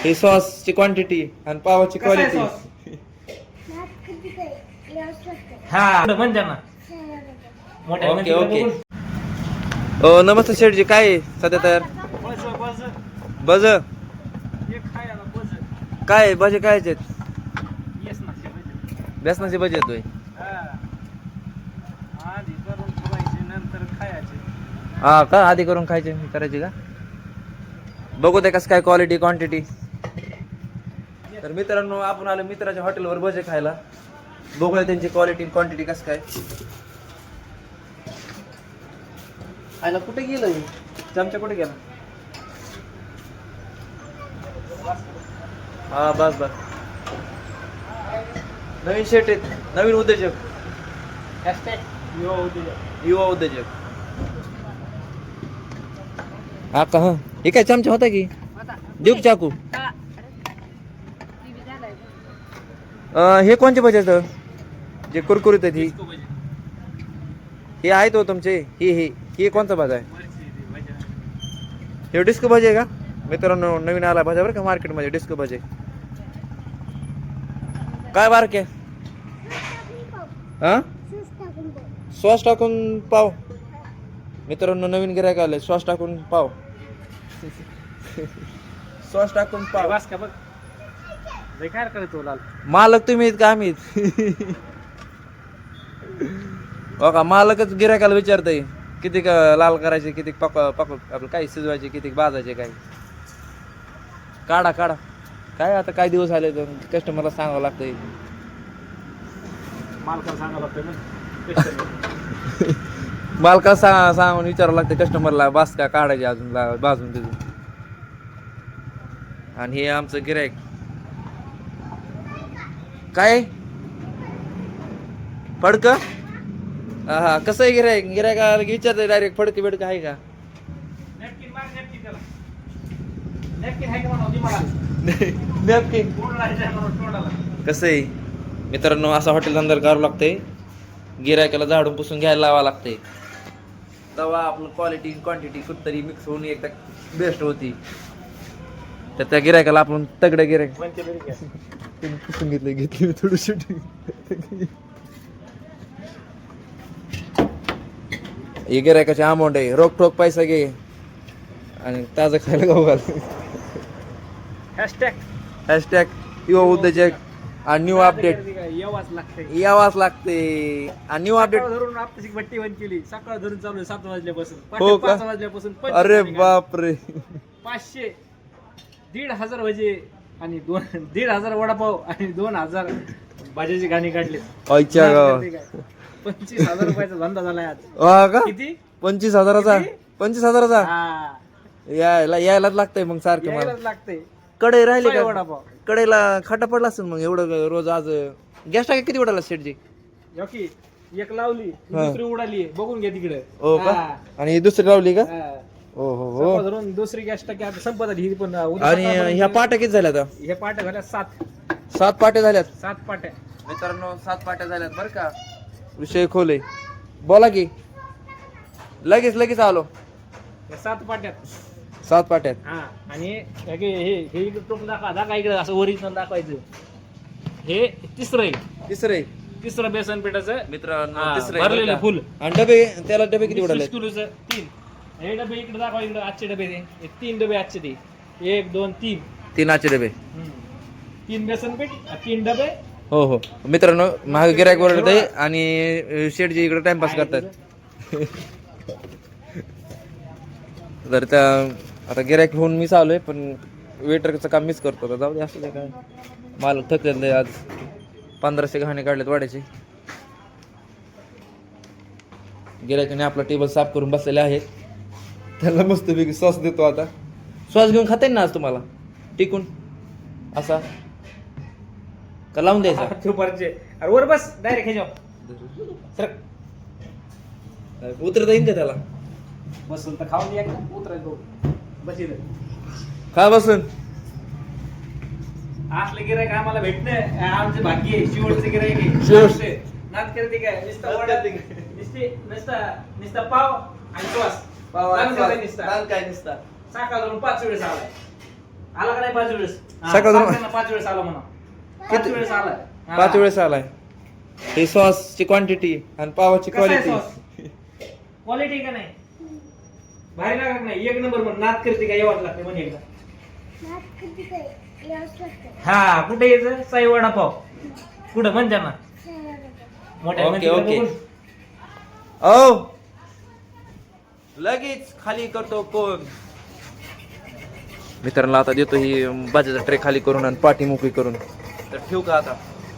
हे सॉसची क्वांटिटी आणि पावाची क्वालिटी. हा म्हणजे ना ओके ओके. नमस्ते शेठजी, काय आहे सध्या तयार? बज काय भजे काय आहेत? बेसनाचे भजे येतोय. हा का आधी करून खायचे करायची का? बघू दे कसं काय क्वालिटी क्वांटिटी. तर मित्रांनो आपण आलो मित्राच्या हॉटेलवर भजे खायला. बघूया त्यांची क्वालिटी क्वांटिटी कसं काय. आयला कुठे गेलं चमचा कुठे गेला? हा बस बस. नवीन शेट आहेत, नवीन उद्योजक, युवा उद्योजक. हा का? हे काय चमचा होता की देऊ चाकू? हे कोणचे भजे आहेत जे कुरकुरीत आहेत? हे आहेत हो तुमचे? हे कोणता भाजा आहे? हे डिस्को भजे आहे का? मित्रांनो नवीन आला भाजा बरं का मार्केटमध्ये, डिस्को भजे. काय बारके? हा सॉस टाकून पाव. मित्रांनो नवीन गिरायक आले, सॉस टाकून पाव. सॉस टाकून पाव. काय करतो लाल मालक तुम्ही आहेत का आम्ही? हो का? मालकच गिरायकाला विचारतय किती लाल करायचे, किती आपलं काय शिजवायचे, किती भाजायचे, काय काढा काढा. काय आता काय दिवस आले तर कस्टमरला सांगावं लागतंय. मालकाला सांगावं लागतं. मालकाला सांगून विचारावं लागतं कस्टमरला बास का काढायचे अजून बाजून तिथून. आणि हे आमचं गिरायक काय फडक. हा कसं आहे गिरायक? गिरायकाला विचारतंय डायरेक्ट फडक बिडक आहे का? नॅपकिन कसं आहे मित्रांनो? असं हॉटेल अंदर करावं लागतंय. गिरायकाला झाडून पुसून घ्यायला लावावं लागतंय. तेव्हा आपलं क्वालिटी क्वांटिटी कुठतरी मिक्स होऊन एकदा बेस्ट होती. तर त्या गिरायकाला आपण तगडं गिरायक पुसून घेतली थोडी शूटिंग. हे गिरायकाची अमाऊंट आहे. रोख ठोक पैसा घे आणि ताजं खायला गाव घाल. हॅशटॅग युवा उद्योजक आणि न्यू अपडेट यावाच लागते. आणि न्यू अपडेट धरून आपली भट्टी बंद केली. सकाळ धरून चालू आहे 7 वाजल्यापासून. हो का? 5 वाजल्यापासून. अरे बापरे. 500 1,500 भजे आणि 1,500 वडापाव आणि 2,000 भाज्याची गाणी काढली. 25,000 रुपयाचा धंदा झालाय आज. हा का? किती? 25,000चा. 25,000चा हा यायलाच लागतंय मग सारखं. मला यायलाच लागतंय. कढई राहिली का? वडापाव कढईला खटा पडला असेल मग एवढं रोज. आज गॅस टाकी किती उडाला शेटजी? योकी एक लावली दुसरी उडाली. बघून घ्या तिकडे. हो का? आणि दुसरी लावली का? हा. हो हो हो. धरून दुसरी गॅस टाकी आता संपत आली. ही पण आणि ह्या पाट्या किती झाल्या आता? हे पाट्या झाल्या 7 पाट्या झाल्यात. 7 पाट्या मित्रांनो 7 पाट्या झाल्यात बरं का. विषय खोले बोला की. लगेच आलो. 7 पाट्यात 7 पाट्यात. हा. आणि हे इकडे टोक दाखवा इकडे असं ओरिजिनल दाखवायचं. हे तिसरं बेसन पिठाचं मित्रांनो तिसरं भरलेलं फुल. आणि डबे त्याला डबे किती उडाले? 20 किलोचं 3. हे डबे इकडे दाखवा. इकडे आजचे डबे ते 3 डबे आजचे ते 1 2 3 3 आजचे डबे. 3 बेसन पीठ 3 डबे. हो हो मित्रांनो महाग गिरायक वरडत आहे आणि शेठजी इकडे टाइमपास करतात. तर त्या आता गिरायक होऊन मीच आलोय पण वेटरचं काम मीच करतो. तर जाऊ दे असं काय. मालक थकलेलं आहे आज. 1500 घाणे काढलेत वाड्याचे. गिरायकाने आपला टेबल साफ करून बसलेले आहेत. त्याला मस्तपैकी सॉस देतो आता. सॉस घेऊन खाता येईल ना आज तुम्हाला टिकून असा का लावून द्यायचा? दुपारचे अरे वर बस डायरेक्ट ह्याच्यावर सर उतरता येईल का त्याला? बसून तर खाऊन या. उतरायचं बस इथं खा बसून. असले गिरायक आम्हाला भेटणं आमचे भाग्य आहे. शेवटचे गिरायक आहे. नाद करते काय नुसता पाव आणि सॉस. काय निसता सकाळ धरून 5 वेळेस आलाय. आला का नाही 5 वेळेस? हा, सकाळून- सांग त्यांना 5 वेळेस आला म्हणा. 5 वेळेस आलाय. हा. 5 वेळेस आलाय. हे सॉसची क्वांटिटी आणि पावाची कसा आहे क्वालिटी. sauce? क्वालिटी का नाही? भारी लागत नाही? एक नंबर म्हण. नाद करते का यावंच लागते म्हणे एकदा. हा, कुठे यायचं? साई वडापाव. कुठं म्हण त्यांना. मोठ्या ओके, मंदिरात ओके. बघून. ओ लगेच खाली करतो कोण. मित्रांना आता देतो ही भाजीचा ट्रे खाली करून आणि पाठी मोकळी करून. तर ठेवू का आता?